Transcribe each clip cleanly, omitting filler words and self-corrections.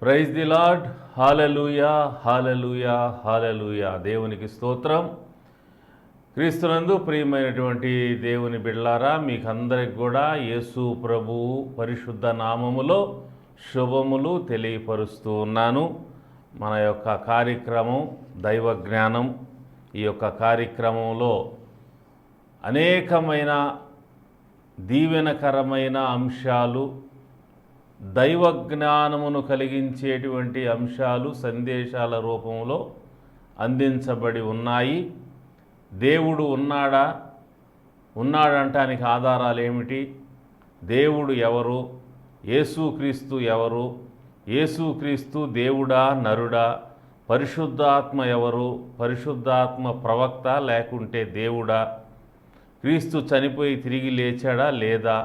Praise the lord. Hallelujah, hallelujah, hallelujah. దేవునికి స్తోత్రం. క్రీస్తునందు ప్రియమైనటువంటి దేవుని బిడ్డలారా, మీకందరికి కూడా యేసు ప్రభువు పరిశుద్ధ నామములో శుభములు తెలియపరుస్తూ ఉన్నాను. మన యొక్క కార్యక్రమం దైవ జ్ఞానం. ఈ యొక్క కార్యక్రమంలో అనేకమైన దీవెనకరమైన అంశాలు, దైవ జ్ఞానమును కలిగించేటువంటి అంశాలు సందేశాల రూపంలో అందించబడి ఉన్నాయి. దేవుడు ఉన్నాడంటానికి ఆధారాలు ఏమిటి? దేవుడు ఎవరు? యేసుక్రీస్తు ఎవరు? యేసుక్రీస్తు దేవుడా, నరుడా? పరిశుద్ధాత్మ ఎవరు? పరిశుద్ధాత్మ ప్రవక్త లేకుంటే దేవుడా? క్రీస్తు చనిపోయి తిరిగి లేచాడా లేదా?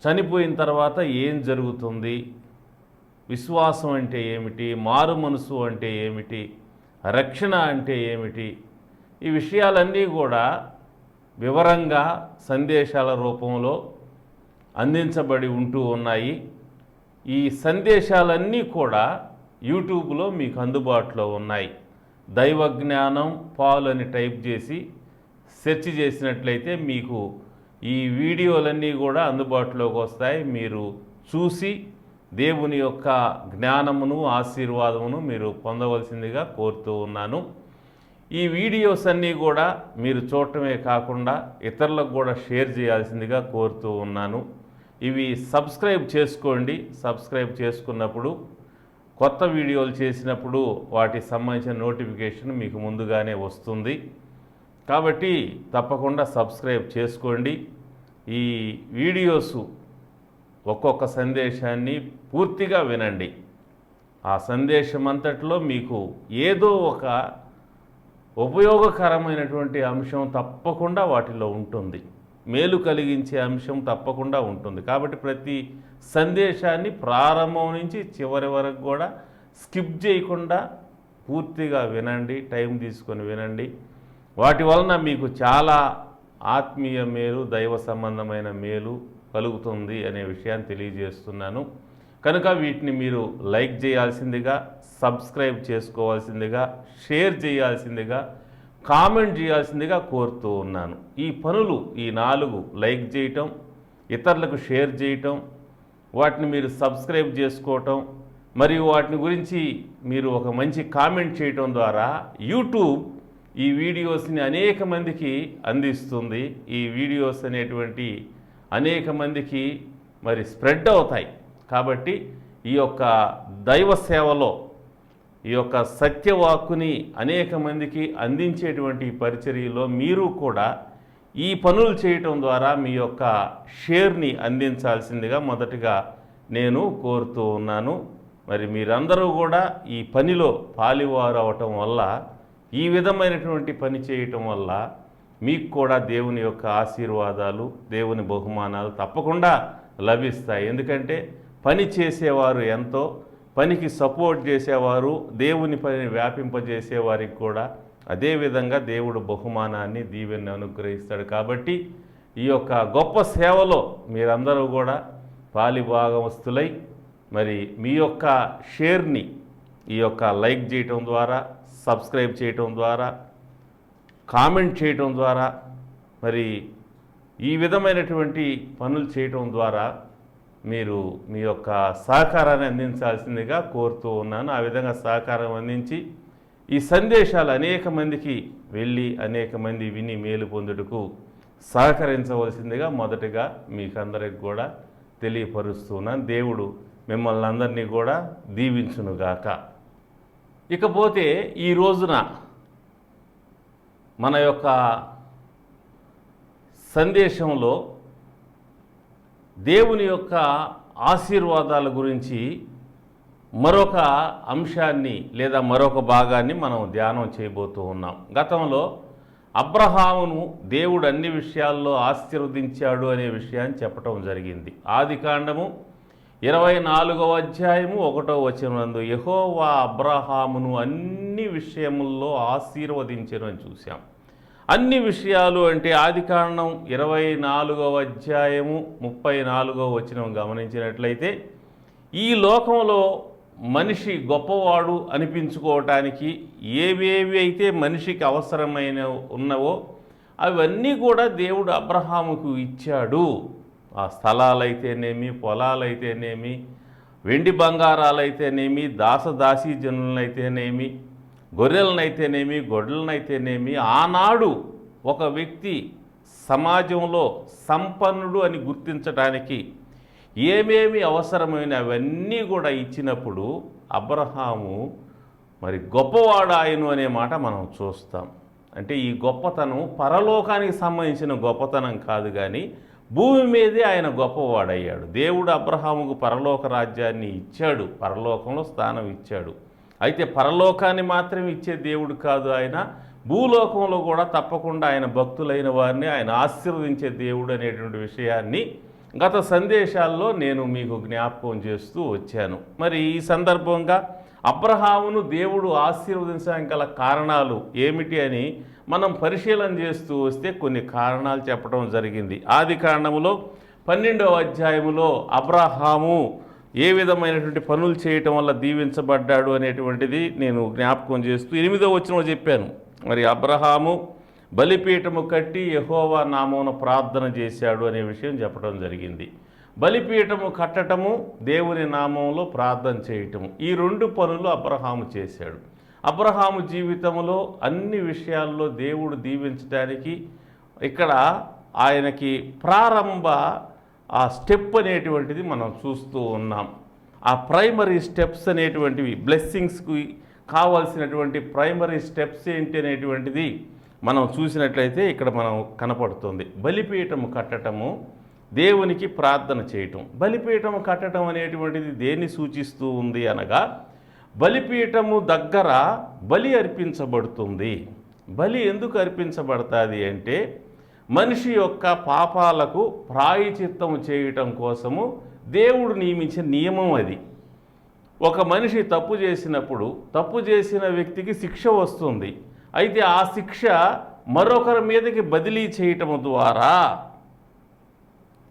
చనిపోయిన తర్వాత ఏం జరుగుతుంది? విశ్వాసం అంటే ఏమిటి? మారు మనసు అంటే ఏమిటి? రక్షణ అంటే ఏమిటి? ఈ విషయాలన్నీ కూడా వివరంగా సందేశాల రూపంలో అందించబడి ఉంటూ ఉన్నాయి. ఈ సందేశాలన్నీ కూడా యూట్యూబ్లో మీకు అందుబాటులో ఉన్నాయి. దైవ జ్ఞానం పాల్ అని టైప్ చేసి సెర్చ్ చేసినట్లయితే మీకు ఈ వీడియోలన్నీ కూడా అందుబాటులోకి వస్తాయి. మీరు చూసి దేవుని యొక్క జ్ఞానమును, ఆశీర్వాదమును మీరు పొందవలసిందిగా కోరుతూ ఉన్నాను. ఈ వీడియోస్ అన్నీ కూడా మీరు చూడటమే కాకుండా ఇతరులకు కూడా షేర్ చేయాల్సిందిగా కోరుతూ ఉన్నాను. ఇవి సబ్స్క్రైబ్ చేసుకోండి. సబ్స్క్రైబ్ చేసుకున్నప్పుడు కొత్త వీడియోలు చేసినప్పుడు వాటికి సంబంధించిన నోటిఫికేషన్ మీకు ముందుగానే వస్తుంది. కాబట్టి తప్పకుండా సబ్స్క్రైబ్ చేసుకోండి. ఈ వీడియోస్ ఒక్కొక్క సందేశాన్ని పూర్తిగా వినండి. ఆ సందేశం అంతటిలో మీకు ఏదో ఒక ఉపయోగకరమైనటువంటి అంశం తప్పకుండా వాటిలో ఉంటుంది. మేలు కలిగించే అంశం తప్పకుండా ఉంటుంది. కాబట్టి ప్రతి సందేశాన్ని ప్రారంభం నుంచి చివరి వరకు కూడా స్కిప్ చేయకుండా పూర్తిగా వినండి. టైం తీసుకొని వినండి. వాటి వలన మీకు చాలా ఆత్మీయ మేలు, దైవ సంబంధమైన మేలు కలుగుతుంది అనే విషయాన్ని తెలియజేస్తున్నాను. కనుక వీటిని మీరు లైక్ చేయాల్సిందిగా, సబ్స్క్రైబ్ చేసుకోవాల్సిందిగా, షేర్ చేయాల్సిందిగా, కామెంట్ చేయాల్సిందిగా కోరుతూ ఉన్నాను. ఈ పనులు, ఈ 4 లైక్ చేయటం, ఇతరులకు షేర్ చేయటం, వాటిని మీరు సబ్స్క్రైబ్ చేసుకోవటం, మరియు వాటిని గురించి మీరు ఒక మంచి కామెంట్ చేయటం ద్వారా యూట్యూబ్ ఈ వీడియోస్ని అనేక మందికి అందిస్తుంది. ఈ వీడియోస్ అనేటువంటి అనేక మందికి మరి స్ప్రెడ్ అవుతాయి. కాబట్టి ఈ యొక్క దైవ సేవలో, ఈ యొక్క సత్యవాక్కుని అనేక మందికి అందించేటువంటి పరిచర్యలో మీరు కూడా ఈ పనులు చేయటం ద్వారా మీ యొక్క షేర్ని అందించాల్సిందిగా మొదటిగా నేను కోరుతూ ఉన్నాను. మరి మీరందరూ కూడా ఈ పనిలో పాలివారు అవటం వల్ల, ఈ విధమైనటువంటి పని చేయటం వల్ల మీకు కూడా దేవుని యొక్క ఆశీర్వాదాలు, దేవుని బహుమానాలు తప్పకుండా లభిస్తాయి. ఎందుకంటే పని చేసేవారు ఎంతో, పనికి సపోర్ట్ చేసేవారు, దేవుని పనిని వ్యాపింపజేసేవారికి కూడా అదేవిధంగా దేవుడు బహుమానాన్ని, దీవెని అనుగ్రహిస్తాడు. కాబట్టి ఈ యొక్క గొప్ప సేవలో మీరందరూ కూడా పాలిభాగవస్తులై మరి మీ యొక్క షేర్ని ఈ యొక్క లైక్ చేయటం ద్వారా, సబ్స్క్రైబ్ చేయటం ద్వారా, కామెంట్ చేయటం ద్వారా, మరి ఈ విధమైనటువంటి పనులు చేయటం ద్వారా మీరు మీ యొక్క సహకారాన్ని అందించాల్సిందిగా కోరుతూ ఉన్నాను. ఆ విధంగా సహకారం అందించి ఈ సందేశాలు అనేక మందికి వెళ్ళి అనేక మంది విని మేలు పొందుటకు సహకరించవలసిందిగా మొదటగా మీకందరికి కూడా తెలియపరుస్తున్నాను. దేవుడు మిమ్మల్ని అందరినీ కూడా దీవించునుగాక. ఇకపోతే ఈ రోజున మన యొక్క సందేశంలో దేవుని యొక్క ఆశీర్వాదాల గురించి మరొక అంశాన్ని లేదా మరొక భాగాన్ని మనం ధ్యానం చేయబోతూ ఉన్నాం. గతంలో అబ్రహామును దేవుడు అన్ని విషయాల్లో ఆశీర్వదించాడు అనే విషయాన్ని చెప్పటం జరిగింది. ఆదికాండము 24వ అధ్యాయము 1వ వచనమందు యెహోవా అబ్రహామును అన్ని విషయముల్లో ఆశీర్వదించెను అని చూసాం. అన్ని విషయాలు అంటే ఆదికాండం 24వ అధ్యాయము 34వ వచనం గమనించినట్లయితే ఈ లోకంలో మనిషి గొప్పవాడు అనిపించుకోవటానికి ఏవేవి అయితే మనిషికి అవసరమైన ఉన్నవో అవన్నీ కూడా దేవుడు అబ్రహాముకు ఇచ్చాడు. ఆ స్థలాలైతేనేమి, పొలాలైతేనేమి, వెండి బంగారాలైతేనేమి, దాసదాసీ జనులనైతేనేమి, గొర్రెలనైతేనేమి, గొడ్డలనైతేనేమి, ఆనాడు ఒక వ్యక్తి సమాజంలో సంపన్నుడు అని గుర్తించడానికి ఏమేమి అవసరమైన అవన్నీ కూడా ఇచ్చినప్పుడు అబ్రహాము మరి గొప్పవాడు ఆయను అనే మాట మనం చూస్తాం. అంటే ఈ గొప్పతనం పరలోకానికి సంబంధించిన గొప్పతనం కాదు, కానీ భూమి మీదే ఆయన గొప్పవాడయ్యాడు. దేవుడు అబ్రహాముకు పరలోక రాజ్యాన్ని ఇచ్చాడు, పరలోకంలో స్థానం ఇచ్చాడు. అయితే పరలోకాన్ని మాత్రం ఇచ్చే దేవుడు కాదు ఆయన, భూలోకంలో కూడా తప్పకుండా ఆయన భక్తులైన వారిని ఆయన ఆశీర్వదించే దేవుడు అనేటువంటి విషయాన్ని గత సందేశాల్లో నేను మీకు జ్ఞాపకం చేస్తూ వచ్చాను. మరి ఈ సందర్భంగా అబ్రహామును దేవుడు ఆశీర్వదించడానికి గల కారణాలు ఏమిటి అని మనం పరిశీలన చేస్తూ వస్తే కొన్ని కారణాలు చెప్పడం జరిగింది. ఆది కాండములో 12వ అధ్యాయములో అబ్రహాము ఏ విధమైనటువంటి పనులు చేయటం వల్ల దీవించబడ్డాడు అనేటువంటిది నేను జ్ఞాపకం చేస్తూ 8వ వచనంలో చెప్పాను. మరి అబ్రహాము బలిపీఠము కట్టి యెహోవా నామమున ప్రార్థన చేశాడు అనే విషయం చెప్పడం జరిగింది. బలిపీఠము కట్టటము, దేవుని నామంలో ప్రార్థన చేయటము, ఈ 2 పనులు అబ్రహాము చేశాడు. అబ్రహాము జీవితంలో అన్ని విషయాల్లో దేవుడు దీవించడానికి ఇక్కడ ఆయనకి ప్రారంభ ఆ స్టెప్ అనేటువంటిది మనం చూస్తూ ఉన్నాం. ఆ ప్రైమరీ స్టెప్స్ అనేటువంటివి, బ్లెస్సింగ్స్కి కావాల్సినటువంటి ప్రైమరీ స్టెప్స్ ఏంటి అనేటువంటిది మనం చూసినట్లయితే ఇక్కడ మనం కనపడుతుంది. బలిపీఠము కట్టటము, దేవునికి ప్రార్థన చేయటం. బలిపీఠము కట్టడం అనేటువంటిది దేన్ని సూచిస్తూ ఉంది అనగా, బలిపీఠము దగ్గర బలి అర్పించబడుతుంది. బలి ఎందుకు అర్పించబడుతుంది అంటే, మనిషి యొక్క పాపాలకు ప్రాయశ్చిత్తం చేయటం కోసము దేవుడు నియమించిన నియమం అది. ఒక మనిషి తప్పు చేసినప్పుడు తప్పు చేసిన వ్యక్తికి శిక్ష వస్తుంది. అయితే ఆ శిక్ష మరొకరి మీదకి బదిలీ చేయటం ద్వారా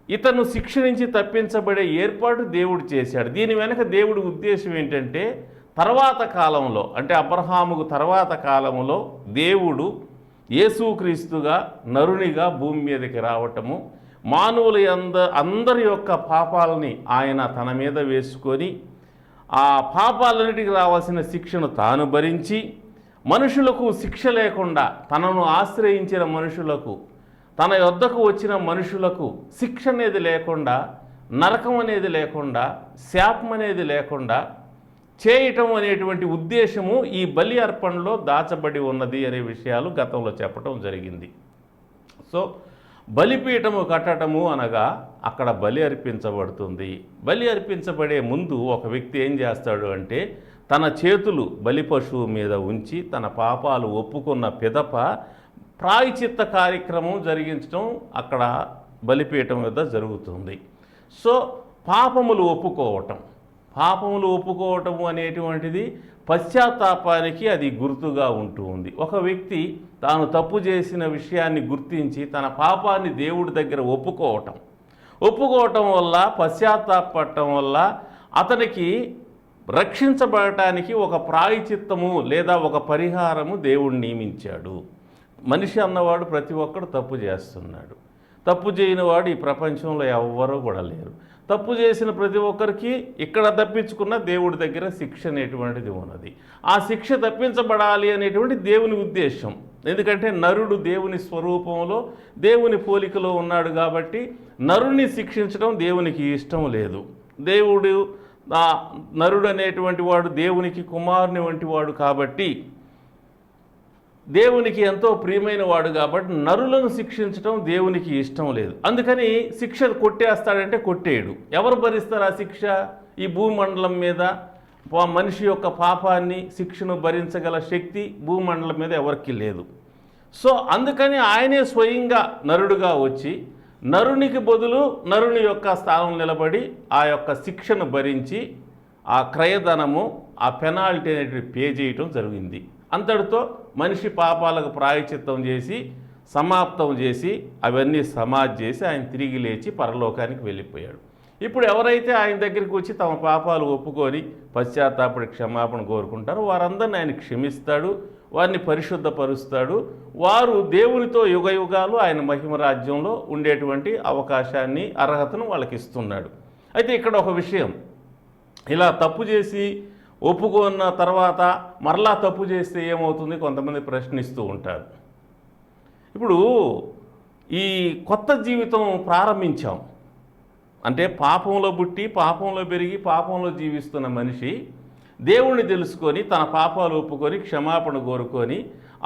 ఇతను శిక్ష నుంచి తప్పించబడే ఏర్పాటు దేవుడు చేశాడు. దీని వెనక దేవుడి ఉద్దేశం ఏంటంటే, తర్వాత కాలంలో అంటే అబ్రహాముకు తర్వాత కాలంలో దేవుడు యేసుక్రీస్తుగా నరునిగా భూమి మీదకి రావటము, మానవుల అందరి యొక్క పాపాలని ఆయన తన మీద వేసుకొని ఆ పాపాలన్నిటికి రావాల్సిన శిక్షను తాను భరించి, మనుషులకు శిక్ష లేకుండా తనను ఆశ్రయించిన మనుషులకు, తన యొద్దకు వచ్చిన మనుషులకు శిక్ష అనేది లేకుండా, నరకం అనేది లేకుండా, శాపం అనేది లేకుండా చేయటం అనేటువంటి ఉద్దేశము ఈ బలి అర్పణలో దాచబడి ఉన్నది అనే విషయాలు గతంలో చెప్పటం జరిగింది. సో బలిపీఠము కట్టడము అనగా అక్కడ బలి అర్పించబడుతుంది. బలి అర్పించబడే ముందు ఒక వ్యక్తి ఏం చేస్తాడు అంటే, తన చేతులు బలి పశువు మీద ఉంచి తన పాపాలు ఒప్పుకున్న పిదప ప్రాయశ్చిత్త కార్యక్రమం జరిగించడం అక్కడ బలిపీఠం వద్ద జరుగుతుంది. సో పాపములు ఒప్పుకోవటము అనేటువంటిది పశ్చాత్తాపానికి అది గుర్తుగా ఉంటూ ఉంది. ఒక వ్యక్తి తాను తప్పు చేసిన విషయాన్ని గుర్తించి తన పాపాన్ని దేవుడి దగ్గర ఒప్పుకోవటం వల్ల, పశ్చాత్తాపడటం వల్ల అతనికి రక్షించబడటానికి ఒక ప్రాయశ్చిత్తము లేదా ఒక పరిహారము దేవుడు నియమించాడు. మనిషి అన్నవాడు ప్రతి ఒక్కడు తప్పు చేస్తున్నాడు. తప్పు చేయని వాడు ఈ ప్రపంచంలో ఎవ్వరూ కూడా లేరు. తప్పు చేసిన ప్రతి ఒక్కరికి ఇక్కడ తప్పించుకున్న దేవుడి దగ్గర శిక్ష అనేటువంటిది ఉన్నది. ఆ శిక్ష తప్పించబడాలి అనేటువంటి దేవుని ఉద్దేశం. ఎందుకంటే నరుడు దేవుని స్వరూపంలో, దేవుని పోలికలో ఉన్నాడు కాబట్టి నరుని శిక్షించడం దేవునికి ఇష్టం లేదు. దేవుడు నరుడు అనేటువంటి వాడు దేవునికి కుమారుని వంటి వాడు కాబట్టి, దేవునికి ఎంతో ప్రియమైన వాడు కాబట్టి నరులను శిక్షించడం దేవునికి ఇష్టం లేదు. అందుకని శిక్ష కొట్టేస్తాడంటే కొట్టేయడు. ఎవరు భరిస్తారు ఆ శిక్ష? ఈ భూమండలం మీద మనిషి యొక్క పాపాన్ని, శిక్షను భరించగల శక్తి భూమండలం మీద ఎవరికి లేదు. సో అందుకని ఆయనే స్వయంగా నరుడుగా వచ్చి నరునికి బదులు నరుని యొక్క స్థానం నిలబడి ఆ యొక్క శిక్షను భరించి ఆ క్రయధనము, ఆ పెనాల్టీ అనేటివి పే చేయటం జరిగింది. అంతటితో మనిషి పాపాలకు ప్రాయశ్చిత్తం చేసి సమాప్తం చేసి అవన్నీ సమాధి చేసి ఆయన తిరిగి లేచి పరలోకానికి వెళ్ళిపోయాడు. ఇప్పుడు ఎవరైతే ఆయన దగ్గరికి వచ్చి తమ పాపాలు ఒప్పుకొని పశ్చాత్తాపడి క్షమాపణ కోరుకుంటారో వారందరిని ఆయన క్షమిస్తాడు, వారిని పరిశుద్ధపరుస్తాడు. వారు దేవునితో యుగయుగాలు ఆయన మహిమ రాజ్యంలో ఉండేటువంటి అవకాశాన్ని, అర్హతను వాళ్ళకి ఇస్తున్నాడు. అయితే ఇక్కడ ఒక విషయం, ఇలా తప్పు చేసి ఒప్పుకున్న తర్వాత మరలా తప్పు చేస్తే ఏమవుతుంది కొంతమంది ప్రశ్నిస్తూ ఉంటారు. ఇప్పుడు ఈ కొత్త జీవితం ప్రారంభించాం అంటే పాపంలో పుట్టి పాపంలో పెరిగి పాపంలో జీవిస్తున్న మనిషి దేవుణ్ణి తెలుసుకొని తన పాపాలు ఒప్పుకొని క్షమాపణ కోరుకొని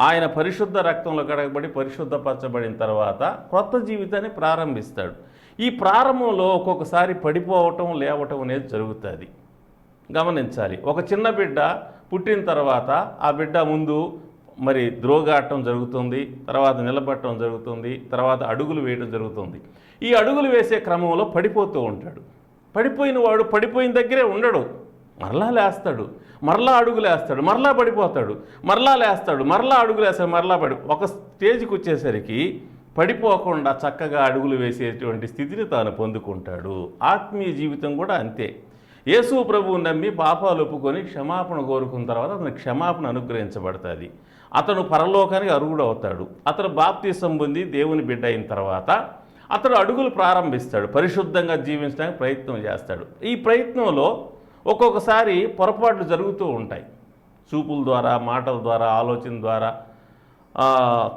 ఆయన పరిశుద్ధ రక్తంలో కడగబడి పరిశుద్ధపరచబడిన తర్వాత కొత్త జీవితాన్ని ప్రారంభిస్తాడు. ఈ ప్రారంభంలో ఒక్కొక్కసారి పడిపోవటం లేవటం అనేది జరుగుతుంది, గమనించాలి. ఒక చిన్న బిడ్డ పుట్టిన తర్వాత ఆ బిడ్డ ముందు మరి ద్రోగాటం జరుగుతుంది, తర్వాత నిలబడటం జరుగుతుంది, తర్వాత అడుగులు వేయడం జరుగుతుంది. ఈ అడుగులు వేసే క్రమంలో పడిపోతూ ఉంటాడు. పడిపోయిన వాడు పడిపోయిన దగ్గరే ఉండడు, మరలా లేస్తాడు, మరలా అడుగులేస్తాడు, మరలా పడిపోతాడు, మరలా లేస్తాడు, మరలా అడుగులేస్తాడు, మరలా ఒక స్టేజ్కి వచ్చేసరికి పడిపోకుండా చక్కగా అడుగులు వేసేటువంటి స్థితిని తాను పొందుకుంటాడు. ఆత్మీయ జీవితం కూడా అంతే. యేసు ప్రభువుని నమ్మి పాపాలు ఒప్పుకొని క్షమాపణ కోరుకున్న తర్వాత అతను క్షమాపణ అనుగ్రహించబడుతుంది. అతను పరలోకానికి అర్హుడు అవుతాడు. అతను బాప్తిసం పొంది దేవుని బిడ్డ అయిన తర్వాత అతడు అడుగులు ప్రారంభిస్తాడు, పరిశుద్ధంగా జీవించడానికి ప్రయత్నం చేస్తాడు. ఈ ప్రయత్నంలో ఒక్కొక్కసారి పొరపాట్లు జరుగుతూ ఉంటాయి, చూపుల ద్వారా, మాటల ద్వారా, ఆలోచన ద్వారా,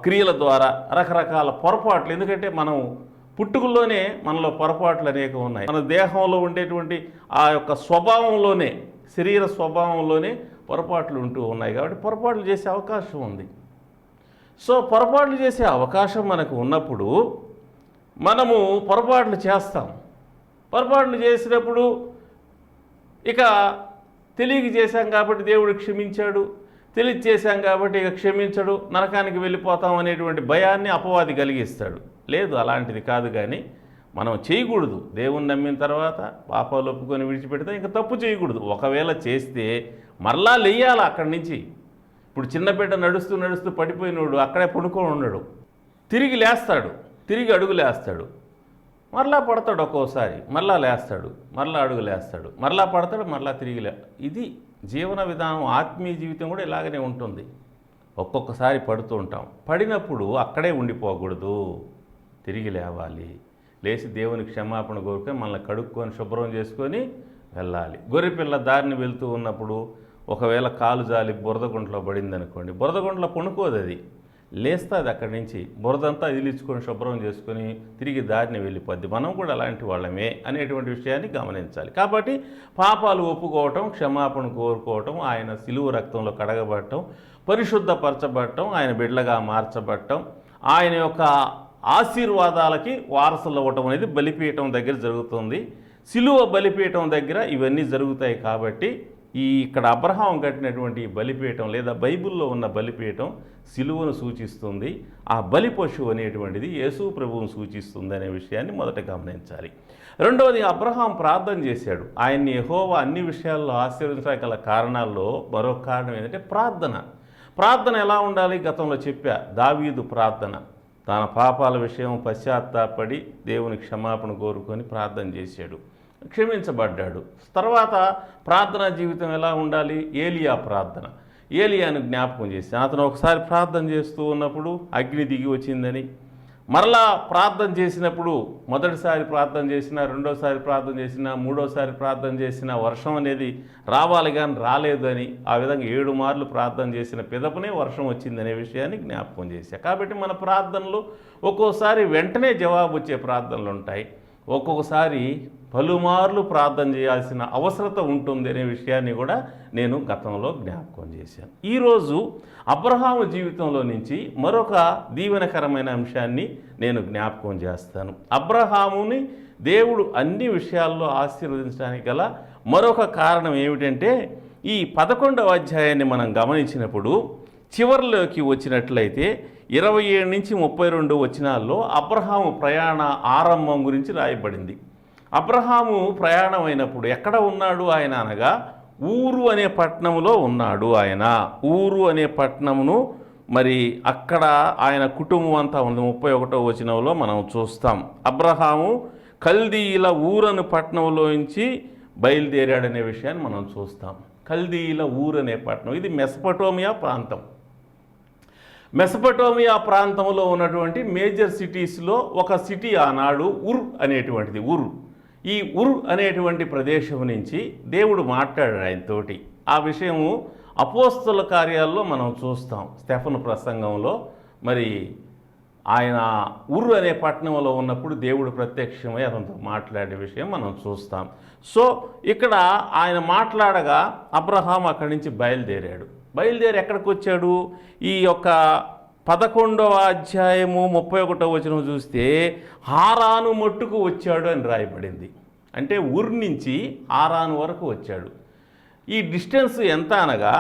క్రియల ద్వారా రకరకాల పొరపాట్లు. ఎందుకంటే మనం పుట్టుకల్లోనే మనలో పొరపాట్లు అనేక ఉన్నాయి. మన దేహంలో ఉండేటువంటి ఆ యొక్క స్వభావంలోనే, శరీర స్వభావంలోనే పొరపాట్లు ఉంటూ ఉన్నాయి. కాబట్టి పొరపాట్లు చేసే అవకాశం ఉంది. సో పొరపాట్లు చేసే అవకాశం మనకు ఉన్నప్పుడు మనము పొరపాట్లు చేస్తాం. పొరపాట్లు చేసినప్పుడు ఇక తెలియక చేశాం కాబట్టి దేవుడు క్షమించాడు, తెలియ చేశాం కాబట్టి ఇక క్షమించడు, నరకానికి వెళ్ళిపోతాం అనేటువంటి భయాన్ని అపవాది కలిగిస్తాడు. లేదు, అలాంటిది కాదు. కానీ మనం చేయకూడదు. దేవుని నమ్మిన తర్వాత పాపాలు ఒప్పుకొని విడిచిపెడితే ఇంకా తప్పు చేయకూడదు. ఒకవేళ చేస్తే మరలా లేయాలి అక్కడి నుంచి. ఇప్పుడు చిన్న బిడ్డ నడుస్తూ నడుస్తూ పడిపోయినోడు అక్కడే పడుకొని ఉండడు, తిరిగి లేస్తాడు, తిరిగి అడుగులేస్తాడు, మరలా పడతాడు, ఒక్కోసారి మరలా లేస్తాడు, మరలా అడుగులేస్తాడు, మరలా పడతాడు, మరలా తిరిగి ఇది జీవన విధానం. ఆత్మీయ జీవితం కూడా ఇలాగనే ఉంటుంది. ఒక్కొక్కసారి పడుతూ ఉంటాం, పడినప్పుడు అక్కడే ఉండిపోకూడదు, తిరిగి లేవాలి. లేచి దేవునికి క్షమాపణ కోరుకొని మనల్ని కడుక్కొని శుభ్రం చేసుకొని వెళ్ళాలి. గొర్రెపిల్ల దారిని వెళ్తూ ఉన్నప్పుడు ఒకవేళ కాలు జాలి బురదగుంటలో పడింది అనుకోండి, బురదగుంటలో పడుకోదు, అది లేస్తుంది అక్కడి నుంచి, బురదంతా ఇదిలించుకొని శుభ్రం చేసుకొని తిరిగి దారిని వెళ్ళిపోద్ది. మనం కూడా అలాంటి వాళ్ళమే అనేటువంటి విషయాన్ని గమనించాలి. కాబట్టి పాపాలు ఒప్పుకోవటం, క్షమాపణ కోరుకోవటం, ఆయన సిలువ రక్తంలో కడగబడటం, పరిశుద్ధపరచబడటం, ఆయన బిడ్డగా మార్చబడటం, ఆయన యొక్క ఆశీర్వాదాలకి వారసులు అవ్వటం అనేది బలిపీఠం దగ్గర జరుగుతుంది. సిలువ బలిపీఠం దగ్గర ఇవన్నీ జరుగుతాయి. కాబట్టి ఇక్కడ అబ్రహాం కట్టినటువంటి ఈ బలిపీఠం లేదా బైబిల్లో ఉన్న బలిపీఠం సిలువను సూచిస్తుంది. ఆ బలి పశువు అనేటువంటిది యేసు ప్రభువును సూచిస్తుంది అనే విషయాన్ని మొదట గమనించాలి. రెండవది, అబ్రహాం ప్రార్థన చేశాడు. ఆయన్ని యెహోవా అన్ని విషయాల్లో ఆశీర్వదించగల కారణాల్లో మరొక కారణం ఏంటంటే ప్రార్థన. ప్రార్థన ఎలా ఉండాలి గతంలో చెప్పా. దావీదు ప్రార్థన, తన పాపాల విషయం పశ్చాత్తాపడి దేవుని క్షమాపణ కోరుకొని ప్రార్థన చేశాడు, క్షమించబడ్డాడు. తర్వాత ప్రార్థనా జీవితం ఎలా ఉండాలి? ఏలియా ప్రార్థన, ఏలియాను జ్ఞాపకం చేసి అతను ఒకసారి ప్రార్థన చేస్తూ ఉన్నప్పుడు అగ్ని దిగి వచ్చిందని, మరలా ప్రార్థన చేసినప్పుడు మొదటిసారి ప్రార్థన చేసినా, రెండోసారి ప్రార్థన చేసినా, మూడోసారి ప్రార్థన చేసినా వర్షం అనేది రావాలి కానీ రాలేదని, ఆ విధంగా 7 మార్లు ప్రార్థన చేసిన పిదపనే వర్షం వచ్చిందనే విషయాన్ని జ్ఞాపకం చేశా. కాబట్టి మన ప్రార్థనలు ఒక్కోసారి వెంటనే జవాబు వచ్చే ప్రార్థనలు ఉంటాయి, ఒక్కొక్కసారి పలుమార్లు ప్రార్థన చేయాల్సిన అవసరత ఉంటుంది అనే విషయాన్ని కూడా నేను గతంలో జ్ఞాపకం చేశాను. ఈరోజు అబ్రహాము జీవితంలో నుంచి మరొక దీవెనకరమైన అంశాన్ని నేను జ్ఞాపకం చేస్తాను. అబ్రహాముని దేవుడు అన్ని విషయాల్లో ఆశీర్వదించడానికి గల మరొక కారణం ఏమిటంటే, ఈ 11వ అధ్యాయాన్ని మనం గమనించినప్పుడు చివరిలోకి వచ్చినట్లయితే 27 నుంచి 32 వచనాల్లో అబ్రహాము ప్రయాణ ఆరంభం గురించి రాయబడింది. అబ్రహాము ప్రయాణం అయినప్పుడు ఎక్కడ ఉన్నాడు ఆయన అనగా, ఊరు అనే పట్టణంలో ఉన్నాడు ఆయన. ఊరు అనే పట్టణమును మరి అక్కడ ఆయన కుటుంబం అంతా ఉంది. 31వ వచనంలో మనం చూస్తాం. అబ్రహాము కల్దీయుల ఊరను పట్టణంలోంచి బయలుదేరాడనే విషయాన్ని మనం చూస్తాం. కల్దీయుల ఊరనే పట్టణం, ఇది మెసపటోమియా ప్రాంతం. మెసపటోమియా ప్రాంతంలో ఉన్నటువంటి మేజర్ సిటీస్లో ఒక సిటీ ఆనాడు ఉర్ అనేటువంటిది. ఈ ఉర్ అనేటువంటి ప్రదేశం నుంచి దేవుడు మాట్లాడాడు ఆయనతోటి. ఆ విషయము అపోస్తల కార్యాల్లో మనం చూస్తాం. స్టెఫను ప్రసంగంలో మరి ఆయన ఉర్ అనే పట్టణంలో ఉన్నప్పుడు దేవుడు ప్రత్యక్షమై అతనితో మాట్లాడే విషయం మనం చూస్తాం. సో ఇక్కడ ఆయన మాట్లాడగా అబ్రహాం అక్కడి నుంచి బయలుదేరి ఎక్కడికి వచ్చాడు? ఈ యొక్క 11వ అధ్యాయము 31వ వచనం చూస్తే హారాను మట్టుకు వచ్చాడు అని రాయబడింది. అంటే ఉర్ నుంచి హారాను వరకు వచ్చాడు. ఈ డిస్టెన్స్ ఎంత అనగా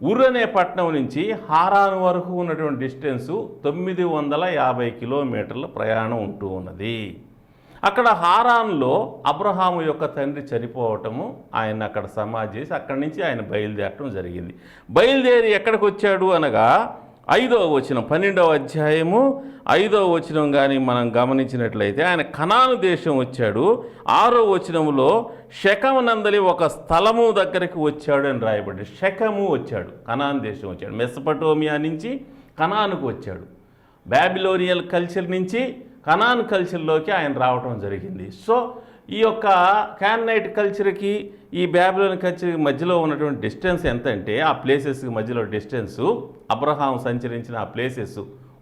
ఉర్ అనే పట్టణం నుంచి హారాను వరకు ఉన్నటువంటి డిస్టెన్సు 950 కిలోమీటర్ల ప్రయాణం ఉంటూ ఉన్నది. అక్కడ హారాన్లో అబ్రహాము యొక్క తండ్రి చనిపోవటము, ఆయన అక్కడ సమాధి చేసి అక్కడి నుంచి ఆయన బయలుదేరటం జరిగింది. బయలుదేరి ఎక్కడికి వచ్చాడు అనగా 5వ వచనం, 12వ అధ్యాయము 5వ వచనం కానీ మనం గమనించినట్లయితే ఆయన కనాను దేశం వచ్చాడు. 6వ వచనంలో షెకము నందలి ఒక స్థలము దగ్గరికి వచ్చాడు అని రాయబడి. షెకము వచ్చాడు, కనాను దేశం వచ్చాడు. మెసపటోమియా నుంచి కనానుకు వచ్చాడు. బాబిలోనియల్ కల్చర్ నుంచి కనాన్ కల్చర్లోకి ఆయన రావటం జరిగింది. సో ఈ యొక్క కాననైట్ కల్చర్కి ఈ బాబిలోన్ కల్చర్కి మధ్యలో ఉన్నటువంటి డిస్టెన్స్ ఎంత అంటే, ఆ ప్లేసెస్కి మధ్యలో డిస్టెన్సు అబ్రహాం సంచరించిన ఆ ప్లేసెస్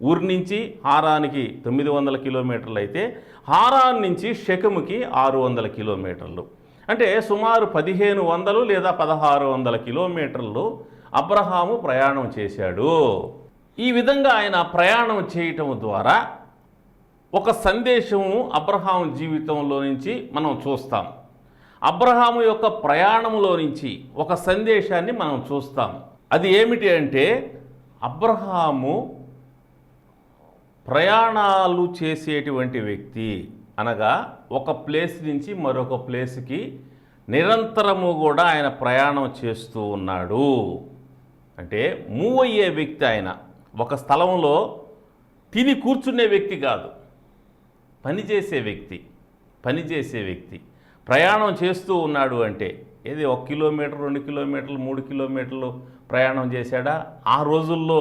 ఊరు నుంచి హారానికి 900 కిలోమీటర్లు అయితే హారాన్ నుంచి షెకెముకి 600 కిలోమీటర్లు. అంటే సుమారు 1500 లేదా 1600 కిలోమీటర్లు అబ్రహాము ప్రయాణం చేశాడు. ఈ విధంగా ఆయన ప్రయాణం చేయటం ద్వారా ఒక సందేశము అబ్రహాము జీవితంలో నుంచి మనం చూస్తాం. అబ్రహాము యొక్క ప్రయాణంలో నుంచి ఒక సందేశాన్ని మనం చూస్తాం. అది ఏమిటి అంటే, అబ్రహాము ప్రయాణాలు చేసేటువంటి వ్యక్తి. అనగా ఒక ప్లేస్ నుంచి మరొక ప్లేస్కి నిరంతరము కూడా ఆయన ప్రయాణం చేస్తూ ఉన్నాడు. అంటే మూవ్ అయ్యే వ్యక్తి ఆయన. ఒక స్థలంలో తిని కూర్చునే వ్యక్తి కాదు, పనిచేసే వ్యక్తి. ప్రయాణం చేస్తూ ఉన్నాడు అంటే ఏది 1 కిలోమీటర్, 2 కిలోమీటర్లు, 3 కిలోమీటర్లు ప్రయాణం చేశాడా? ఆ రోజుల్లో,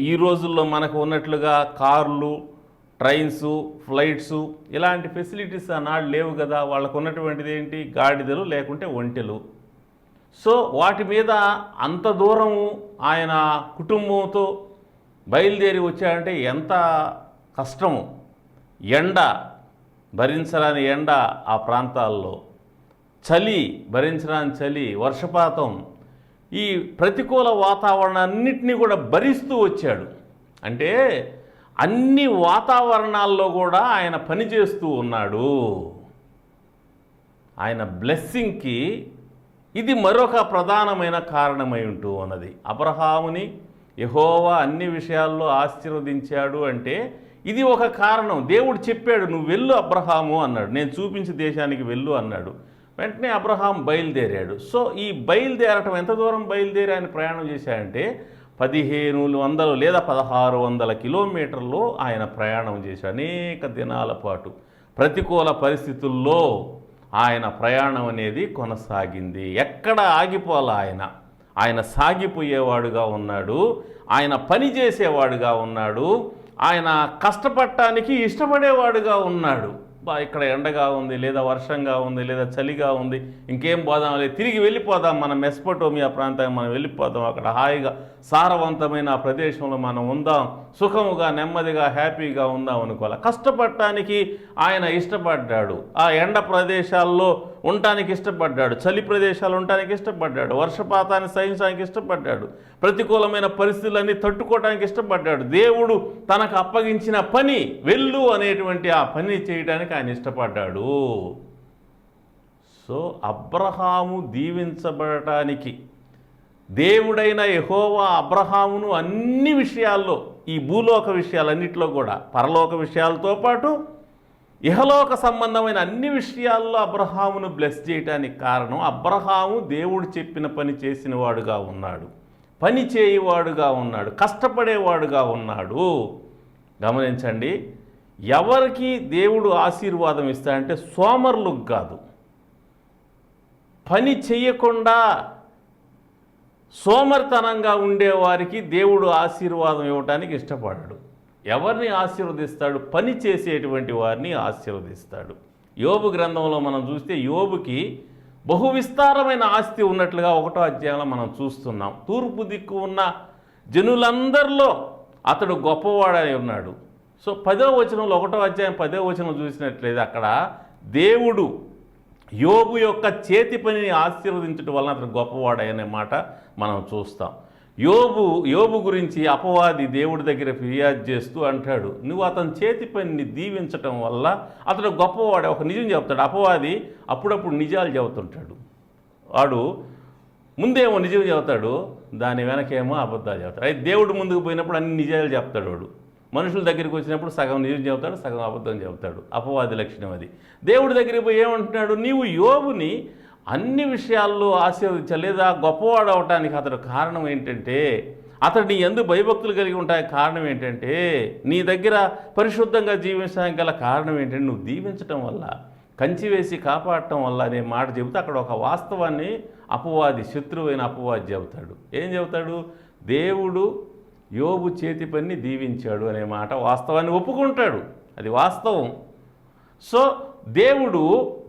ఈ రోజుల్లో మనకు ఉన్నట్లుగా కార్లు, ట్రైన్స్, ఫ్లైట్స్ ఇలాంటి ఫెసిలిటీస్ ఆనాడు లేవు కదా. వాళ్ళకు ఉన్నటువంటిది ఏంటి? గాడిదలు లేకుంటే ఒంటెలు. సో వాటి మీద అంత దూరము ఆయన కుటుంబంతో బయలుదేరి వచ్చాడంటే ఎంత కష్టము. ఎండ, భరించరాని ఎండ ఆ ప్రాంతాల్లో, చలి, భరించరాని చలి, వర్షపాతం, ఈ ప్రతికూల వాతావరణాన్నింటినీ కూడా భరిస్తూ వచ్చాడు. అంటే అన్ని వాతావరణాల్లో కూడా ఆయన పనిచేస్తూ ఉన్నాడు. ఆయన బ్లెస్సింగ్కి ఇది మరొక ప్రధానమైన కారణమై ఉంటూ ఉన్నది. అబ్రహాముని యెహోవా అన్ని విషయాల్లో ఆశీర్వదించాడు అంటే ఇది ఒక కారణం. దేవుడు చెప్పాడు, నువ్వు వెళ్ళు అబ్రహాము అన్నాడు, నేను చూపించే దేశానికి వెళ్ళు అన్నాడు. వెంటనే అబ్రహాం బయలుదేరాడు. సో ఈ బయలుదేరటం, ఎంత దూరం బయలుదేరి ఆయన ప్రయాణం చేశాడంటే 1500 లేదా 1600 కిలోమీటర్లు ఆయన ప్రయాణం చేశాడు. అనేక దినాల పాటు ప్రతికూల పరిస్థితుల్లో ఆయన ప్రయాణం అనేది కొనసాగింది. ఎక్కడ ఆగిపోలా ఆయన సాగిపోయేవాడుగా ఉన్నాడు. ఆయన పని చేసేవాడుగా ఉన్నాడు. ఆయన కష్టపడటానికి ఇష్టపడేవాడుగా ఉన్నాడు. ఇక్కడ ఎండగా ఉంది, లేదా వర్షంగా ఉంది, లేదా చలిగా ఉంది, ఇంకేం పోదాం లేదు, తిరిగి వెళ్ళిపోదాం, మన మెసపటోమియా ప్రాంతానికి మనం వెళ్ళిపోదాం, అక్కడ హాయిగా సారవంతమైన ఆ ప్రదేశంలో మనం ఉందాం, సుఖముగా, నెమ్మదిగా, హ్యాపీగా ఉందాం అనుకోవాలి. కష్టపడటానికి ఆయన ఇష్టపడ్డాడు. ఆ ఎండ ప్రదేశాల్లో ఉండటానికి ఇష్టపడ్డాడు, చలి ప్రదేశాలు ఉండటానికి ఇష్టపడ్డాడు, వర్షపాతాన్ని సహించడానికి ఇష్టపడ్డాడు, ప్రతికూలమైన పరిస్థితులన్నీ తట్టుకోవడానికి ఇష్టపడ్డాడు. దేవుడు తనకు అప్పగించిన పని, వెళ్ళు అనేటువంటి ఆ పని చేయడానికి ఆయన ఇష్టపడ్డాడు. సో అబ్రహాము దీవించబడటానికి దేవుడైన యెహోవా అబ్రహామును అన్ని విషయాల్లో, ఈ భూలోక విషయాలన్నింటిలో కూడా, పరలోక విషయాలతో పాటు ఇహలోక సంబంధమైన అన్ని విషయాల్లో అబ్రహామును బ్లెస్ చేయటానికి కారణం, అబ్రహాము దేవుడు చెప్పిన పని చేసిన వాడుగా ఉన్నాడు, పని చేయవాడుగా ఉన్నాడు, కష్టపడేవాడుగా ఉన్నాడు. గమనించండి, ఎవరికి దేవుడు ఆశీర్వాదం ఇస్తాడంటే సోమరులకు కాదు, పని చెయ్యకుండా సోమరితనంగా ఉండేవారికి దేవుడు ఆశీర్వాదం ఇవ్వటానికి ఇష్టపడడు. ఎవరిని ఆశీర్వదిస్తాడు? పని చేసేటువంటి వారిని ఆశీర్వదిస్తాడు. యోబు గ్రంథంలో మనం చూస్తే యోబుకి బహు విస్తారమైన ఆస్తి ఉన్నట్లుగా 1వ అధ్యాయంలో మనం చూస్తున్నాం. తూర్పు దిక్కు ఉన్న జనులందరిలో అతడు గొప్పవాడని ఉన్నాడు. సో 10వ వచనంలో 1వ అధ్యాయం 10వ వచనం చూసినట్లయితే అక్కడ దేవుడు యోబు యొక్క చేతి పనిని ఆశీర్వదించడం వలన అతడు గొప్పవాడనే మాట మనం చూస్తాం. యోబు గురించి అపవాది దేవుడి దగ్గర ఫిర్యాదు చేస్తూ అంటాడు, నువ్వు అతని చేతి పనిని దీవించటం వల్ల అతడు గొప్పవాడే. ఒక నిజం చెప్తాడు. అపవాది అప్పుడప్పుడు నిజాలు చెబుతుంటాడు. వాడు ముందేమో నిజం చెబుతాడు, దాని వెనకేమో అబద్ధాలు చెబుతాడు. అయితే దేవుడు ముందుకు పోయినప్పుడు అన్ని నిజాలు చెప్తాడు. వాడు మనుషుల దగ్గరికి వచ్చినప్పుడు సగం నిజం చెబుతాడు, సగం అబద్ధం చెబుతాడు. అపవాది లక్షణం అది. దేవుడి దగ్గరికి పోయి ఏమంటున్నాడు, నీవు యోబుని అన్ని విషయాల్లో ఆశీర్వదించలేదా? గొప్పవాడు అవటానికి అతడు కారణం ఏంటంటే, అతడిని ఎందుకు భయభక్తులు కలిగి ఉంటాయి కారణం ఏంటంటే, నీ దగ్గర పరిశుద్ధంగా జీవించడానికి గల కారణం ఏంటంటే నువ్వు దీవించటం వల్ల, కంచి వేసి కాపాడటం వల్ల అనే మాట చెబుతే అక్కడ ఒక వాస్తవాన్ని అపవాది, శత్రువైన అపవాది చెబుతాడు. ఏం చెబుతాడు? దేవుడు యోబు చేతి పని దీవించాడు అనే మాట వాస్తవాన్ని ఒప్పుకుంటాడు. అది వాస్తవం. సో దేవుడు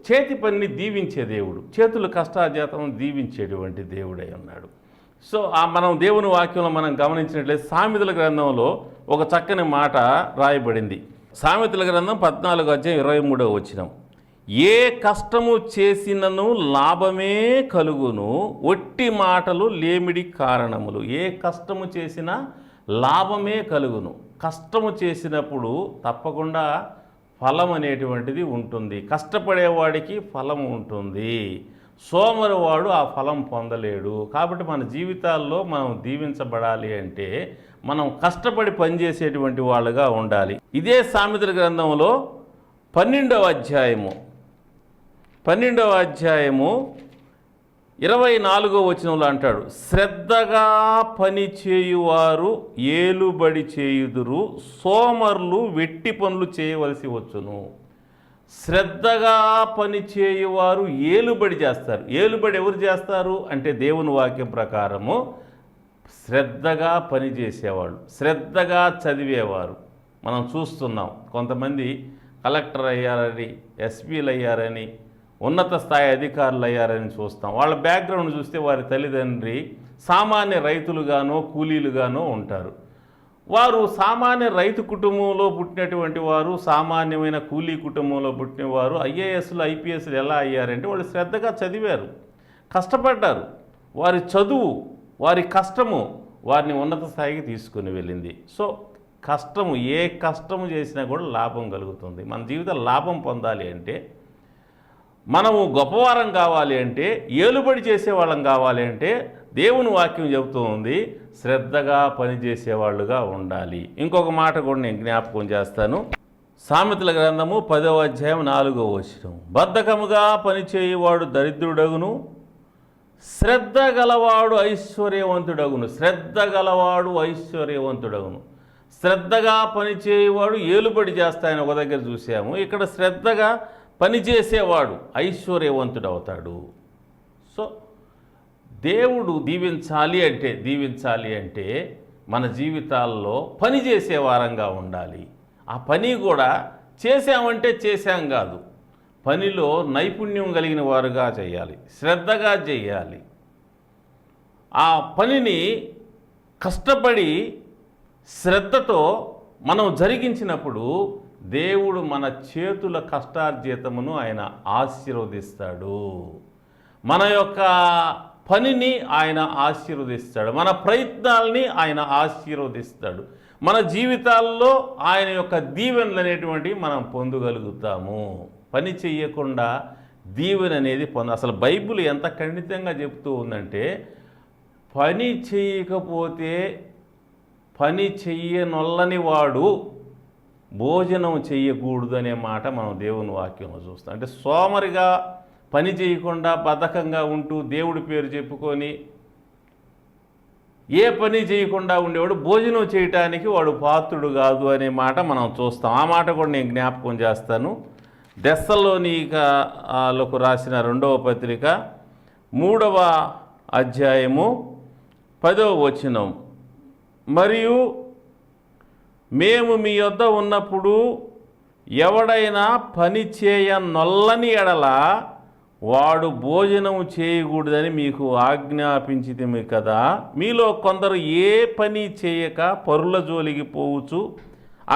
చేతి పనిని దీవించే దేవుడు, చేతుల కష్టార్జితం దీవించేటువంటి దేవుడై ఉన్నాడు. సో మనం దేవుని వాక్యంలో మనం గమనించినట్లయితే సామెతల గ్రంథంలో ఒక చక్కని మాట రాయబడింది. సామెతల గ్రంథం 14వ అధ్యాయం 23వ వచనం, ఏ కష్టము చేసినను లాభమే కలుగును, ఒట్టి మాటలు లేమిడి కారణములు. ఏ కష్టము చేసినా లాభమే కలుగును. కష్టము చేసినప్పుడు తప్పకుండా ఫలం అనేటువంటిది ఉంటుంది. కష్టపడేవాడికి ఫలం ఉంటుంది. సోమరివాడు ఆ ఫలం పొందలేడు. కాబట్టి మన జీవితాల్లో మనం దీవించబడాలి అంటే మనం కష్టపడి పనిచేసేటువంటి వాళ్ళుగా ఉండాలి. ఇదే సామెతల గ్రంథంలో 12వ అధ్యాయము 24వ వచనంలో అంటాడు, శ్రద్ధగా పని చేయువారు ఏలుబడి చేయుదురు, సోమరులు వెట్టి పనులు చేయవలసి వచ్చును. శ్రద్ధగా పని చేయువారు ఏలుబడి చేస్తారు. ఏలుబడి ఎవరు చేస్తారు అంటే దేవుని వాక్యం ప్రకారము శ్రద్ధగా పని చేసేవాళ్ళు, శ్రద్ధగా చదివేవారు. మనం చూస్తున్నాం కొంతమంది కలెక్టర్ అయ్యారని, ఎస్పీలు అయ్యారని, ఉన్నత స్థాయి అధికారులు అయ్యారని చూస్తాం. వాళ్ళ బ్యాక్గ్రౌండ్ చూస్తే వారి తల్లిదండ్రి సామాన్య రైతులుగానో కూలీలుగానో ఉంటారు. వారు సామాన్య రైతు కుటుంబంలో పుట్టినటువంటి వారు, సామాన్యమైన కూలీ కుటుంబంలో పుట్టినవారు ఐఏఎస్లు ఐపీఎస్లు ఎలా అయ్యారంటే వాళ్ళు శ్రద్ధగా చదివారు, కష్టపడ్డారు. వారి చదువు, వారి కష్టము వారిని ఉన్నత స్థాయికి తీసుకుని వెళ్ళింది. సో కష్టము, ఏ కష్టము చేసినా కూడా లాభం కలుగుతుంది. మన జీవితం లాభం పొందాలి అంటే, మనము గొప్పవారం కావాలి అంటే, ఏలుబడి చేసేవాళ్ళం కావాలి అంటే దేవుని వాక్యం చెబుతూ ఉంది శ్రద్ధగా పనిచేసేవాళ్ళుగా ఉండాలి. ఇంకొక మాట కూడా నేను జ్ఞాపకం చేస్తాను. సామెతల గ్రంథము 10వ అధ్యాయం 4వ వచనం, బద్ధకముగా పనిచేయువాడు దరిద్రుడగును, శ్రద్ధ గలవాడు ఐశ్వర్యవంతుడగును. శ్రద్ధ గలవాడు ఐశ్వర్యవంతుడగును. శ్రద్ధగా పనిచేయువాడు ఏలుబడి చేస్తాయని ఒక దగ్గర చూసాము. ఇక్కడ శ్రద్ధగా పనిచేసేవాడు ఐశ్వర్యవంతుడు అవుతాడు. సో దేవుడు దీవించాలి అంటే మన జీవితాల్లో పని చేసే వారంగా ఉండాలి. ఆ పని కూడా చేసామంటే చేశాం కాదు, పనిలో నైపుణ్యం కలిగిన వారుగా చేయాలి, శ్రద్ధగా చేయాలి. ఆ పనిని కష్టపడి శ్రద్ధతో మనం జరిగించినప్పుడు దేవుడు మన చేతుల కష్టార్జితమును ఆయన ఆశీర్వదిస్తాడు. మన యొక్క పనిని ఆయన ఆశీర్వదిస్తాడు, మన ప్రయత్నాల్ని ఆయన ఆశీర్వదిస్తాడు. మన జీవితాల్లో ఆయన యొక్క దీవెనలు అనేటువంటివి మనం పొందగలుగుతాము. పని చెయ్యకుండా దీవెన అనేది అసలు బైబిల్ ఎంత ఖండితంగా చెప్తూ ఉందంటే, పని చేయకపోతే పని చెయ్యనొల్లని వాడు భోజనం చెయ్యకూడదు అనే మాట మనం దేవుని వాక్యంలో చూస్తాం. అంటే సోమరిగా పని చేయకుండా బద్ధకంగా ఉంటూ దేవుడి పేరు చెప్పుకొని ఏ పని చేయకుండా ఉండేవాడు భోజనం చేయటానికి వాడు పాత్రుడు కాదు అనే మాట మనం చూస్తాం. ఆ మాట కూడా నేను జ్ఞాపకం చేస్తాను. దెస్సలోనికలకు రాసిన 2వ పత్రిక 3వ అధ్యాయము 10వ వచనం, మరియు మేము మీ యొద్ద ఉన్నప్పుడు ఎవడైనా పని చేయనొల్లని ఎడల వాడు భోజనం చేయకూడదని మీకు ఆజ్ఞాపించితిమి కదా. మీలో కొందరు ఏ పని చేయక పరుల జోలికి పోవచ్చు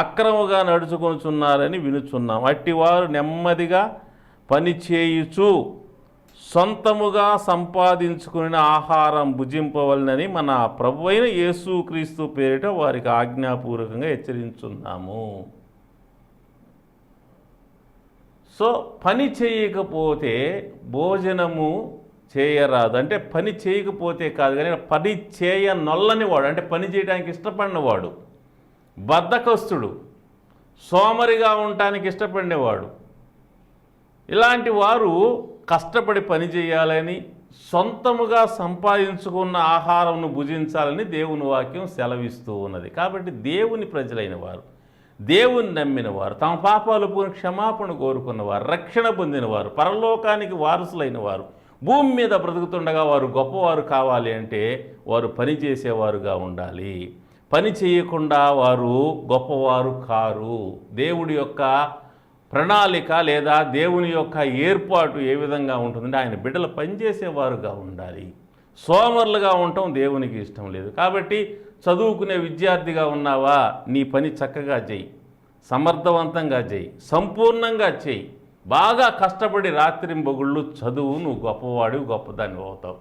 అక్రముగా నడుచుకొనుచున్నారని వినుచున్నాం. అట్టివారు నెమ్మదిగా పని చేయుచు సొంతముగా సంపాదించుకుని ఆహారం భుజింపవలనని మన ప్రభువైన యేసుక్రీస్తు పేరిట వారికి ఆజ్ఞాపూర్వకంగా హెచ్చరించున్నాము. సో పని చేయకపోతే భోజనము చేయరాదు. అంటే పని చేయకపోతే కాదు, కానీ పని చేయనొల్లని వాడు, అంటే పని చేయడానికి ఇష్టపడినవాడు, బద్ధకస్తుడు, సోమరిగా ఉండటానికి ఇష్టపడినవాడు, ఇలాంటి వారు కష్టపడి పని చేయాలని, సొంతముగా సంపాదించుకున్న ఆహారంను భుజించాలని దేవుని వాక్యం సెలవిస్తూ ఉన్నది. కాబట్టి దేవుని ప్రజలైన వారు, దేవుని నమ్మిన వారు, తమ పాపాలు పోని క్షమాపణ కోరుకున్నవారు, రక్షణ పొందినవారు, పరలోకానికి వారసులైన వారు, భూమి మీద బ్రతుకుతుండగా వారు గొప్పవారు కావాలి అంటే వారు పని చేసేవారుగా ఉండాలి. పని చేయకుండా వారు గొప్పవారు కారు. దేవుడి యొక్క ప్రణాళిక లేదా దేవుని యొక్క ఏర్పాటు ఏ విధంగా ఉంటుందంటే ఆయన బిడ్డలు పనిచేసేవారుగా ఉండాలి. సోమరులుగా ఉండటం దేవునికి ఇష్టం లేదు. కాబట్టి చదువుకునే విద్యార్థిగా ఉన్నావా, నీ పని చక్కగా చేయి, సమర్థవంతంగా చేయి, సంపూర్ణంగా చేయి, బాగా కష్టపడి రాత్రింబగుళ్ళు చదువు, నువ్వు గొప్పవాడివి, గొప్పదాన్ని అవుతావు.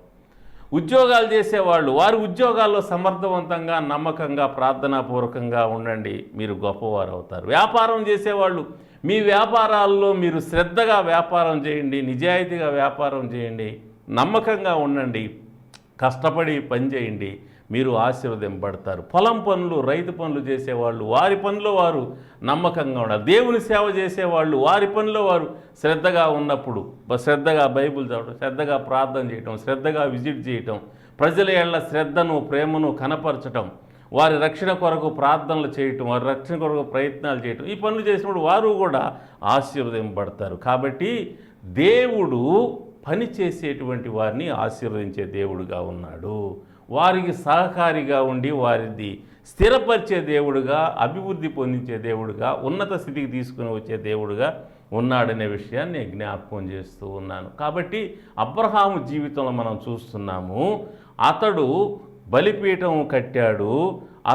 ఉద్యోగాలు చేసేవాళ్ళు వారి ఉద్యోగాల్లో సమర్థవంతంగా, నమ్మకంగా, ప్రార్థనాపూర్వకంగా ఉండండి, మీరు గొప్పవారు అవుతారు. వ్యాపారం చేసేవాళ్ళు మీ వ్యాపారాల్లో మీరు శ్రద్ధగా వ్యాపారం చేయండి, నిజాయితీగా వ్యాపారం చేయండి, నమ్మకంగా ఉండండి, కష్టపడి పని చేయండి, మీరు ఆశీర్వదింపబడతారు. పొలం పనులు, రైతు పనులు చేసేవాళ్ళు వారి పనిలో వారు నమ్మకంగా ఉండాలి. దేవుని సేవ చేసేవాళ్ళు వారి పనిలో వారు శ్రద్ధగా ఉన్నప్పుడు శ్రద్ధగా బైబిల్ చదవడం, శ్రద్ధగా ప్రార్థన చేయటం, శ్రద్ధగా విజిట్ చేయటం, ప్రజల ఏళ్ల శ్రద్ధను, ప్రేమను కనపరచటం, వారి రక్షణ కొరకు ప్రార్థనలు చేయటం, వారి రక్షణ కొరకు ప్రయత్నాలు చేయటం, ఈ పనులు చేసినప్పుడు వారు కూడా ఆశీర్వదింపబడతారు. కాబట్టి దేవుడు పని చేసేటువంటి వారిని ఆశీర్వదించే దేవుడుగా ఉన్నాడు. వారికి సహకారిగా ఉండి వారిది స్థిరపరిచే దేవుడుగా, అభివృద్ధి పొందించే దేవుడుగా, ఉన్నత స్థితికి తీసుకుని వచ్చే దేవుడుగా ఉన్నాడనే విషయాన్ని జ్ఞాపకం చేస్తూ ఉన్నాను. కాబట్టి అబ్రహాము జీవితంలో మనం చూస్తున్నాము, అతడు బలిపీఠం కట్టాడు,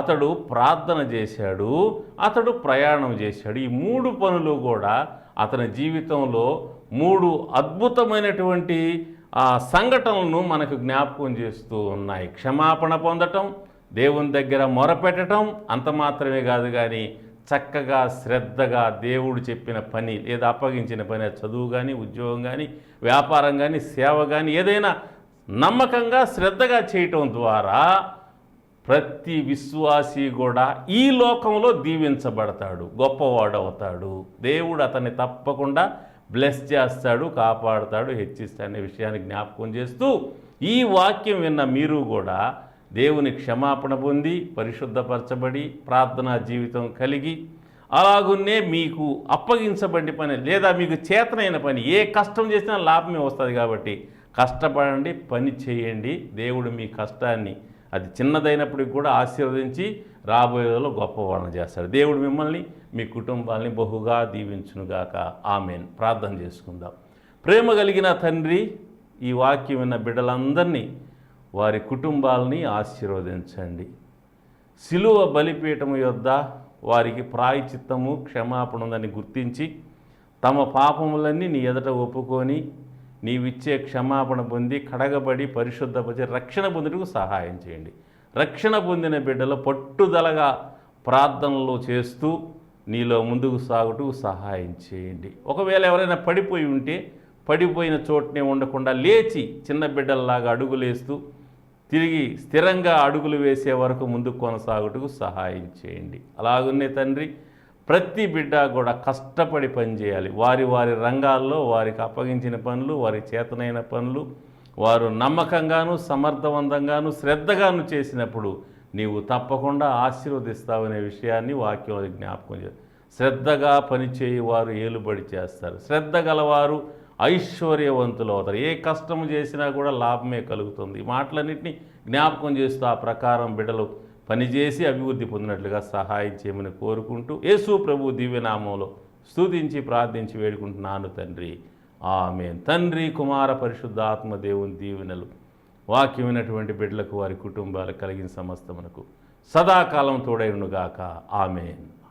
అతడు ప్రార్థన చేశాడు, అతడు ప్రయాణం చేశాడు. ఈ 3 పనులు కూడా అతని జీవితంలో 3 అద్భుతమైనటువంటి సంఘటనలను మనకు జ్ఞాపకం చేస్తూ ఉన్నాయి. క్షమాపణ పొందటం, దేవుని దగ్గర మొరపెట్టడం, అంత మాత్రమే కాదు కానీ చక్కగా శ్రద్ధగా దేవుడు చెప్పిన పని లేదా అప్పగించిన పని, చదువు కానీ, ఉద్యోగం కానీ, వ్యాపారం కానీ, సేవ కానీ, ఏదైనా నమ్మకంగా శ్రద్ధగా చేయటం ద్వారా ప్రతి విశ్వాసి కూడా ఈ లోకంలో దీవించబడతాడు, గొప్పవాడు అవుతాడు. దేవుడు అతన్ని తప్పకుండా బ్లెస్ చేస్తాడు, కాపాడుతాడు, హెచ్చిస్తాడు అనే విషయాన్ని జ్ఞాపకం చేస్తూ ఈ వాక్యం విన్న మీరు కూడా దేవుని క్షమాపణ పొంది పరిశుద్ధపరచబడి ప్రార్థనా జీవితం కలిగి అలాగున్నే మీకు అప్పగించబడి పని లేదా మీకు చేతనైన పని ఏ కష్టం చేసినా లాభమే వస్తుంది. కాబట్టి కష్టపడండి, పని చేయండి. దేవుడు మీ కష్టాన్ని అది చిన్నదైనప్పటికి కూడా ఆశీర్వదించి రాబోయేలో గొప్పవాళ్ళని చేస్తాడు. దేవుడు మిమ్మల్ని, మీ కుటుంబాలని బహుగా దీవించునుగాక. ఆమేన్. ప్రార్థన చేసుకుందాం. ప్రేమ కలిగిన తండ్రి, ఈ వాక్యం విన్న బిడ్డలందరినీ, వారి కుటుంబాలని ఆశీర్వదించండి. సిలువ బలిపీఠము యొద్ద వారికి ప్రాయచిత్తము, క్షమాపణ ఉందని గుర్తించి తమ పాపములన్నీ నీ ఎదుట ఒప్పుకొని నీవిచ్చే క్షమాపణ పొంది కడగబడి పరిశుద్ధపరిచి రక్షణ పొందుటకు సహాయం చేయండి. రక్షణ పొందిన బిడ్డలు పట్టుదలగా ప్రార్థనలు చేస్తూ నీలో ముందుకు సాగుటూ సహాయం చేయండి. ఒకవేళ ఎవరైనా పడిపోయి ఉంటే పడిపోయిన చోటనే ఉండకుండా లేచి చిన్న బిడ్డల్లాగా అడుగులేస్తూ తిరిగి స్థిరంగా అడుగులు వేసే వరకు ముందుకు కొనసాగుటకు సహాయం చేయండి. అలాగున్నే తండ్రి, ప్రతి బిడ్డ కూడా కష్టపడి పనిచేయాలి. వారి వారి రంగాల్లో వారికి అప్పగించిన పనులు, వారి చేతనైన పనులు, వారు నమ్మకంగాను సమర్థవంతంగాను శ్రద్ధగాను చేసినప్పుడు నీవు తప్పకుండా ఆశీర్వదిస్తావనే విషయాన్ని వాక్యం అది జ్ఞాపకం చేస్తుంది. శ్రద్ధగా పనిచేయి వారు ఏలుబడి చేస్తారు. శ్రద్ధ గలవారు ఐశ్వర్యవంతులు అవుతారు. ఏ కష్టము చేసినా కూడా లాభమే కలుగుతుంది. ఈ మాటలన్నింటినీ జ్ఞాపకం చేస్తూ ఆ ప్రకారం బిడ్డలు పనిచేసి అభివృద్ధి పొందినట్లుగా సహాయం చేయమని కోరుకుంటూ యేసు ప్రభు దివ్యనామంలో స్తుతించి ప్రార్థించి వేడుకుంటున్నాను తండ్రి. ఆమేన్. తండ్రి, కుమార, పరిశుద్ధాత్మ దేవుని దీవెనలు వాక్యమైనటువంటి బిడ్డలకు వారి కుటుంబాలకు కలిగిన సమస్తమునకు సదాకాలం తోడై ఉండుగాక. ఆమేన్.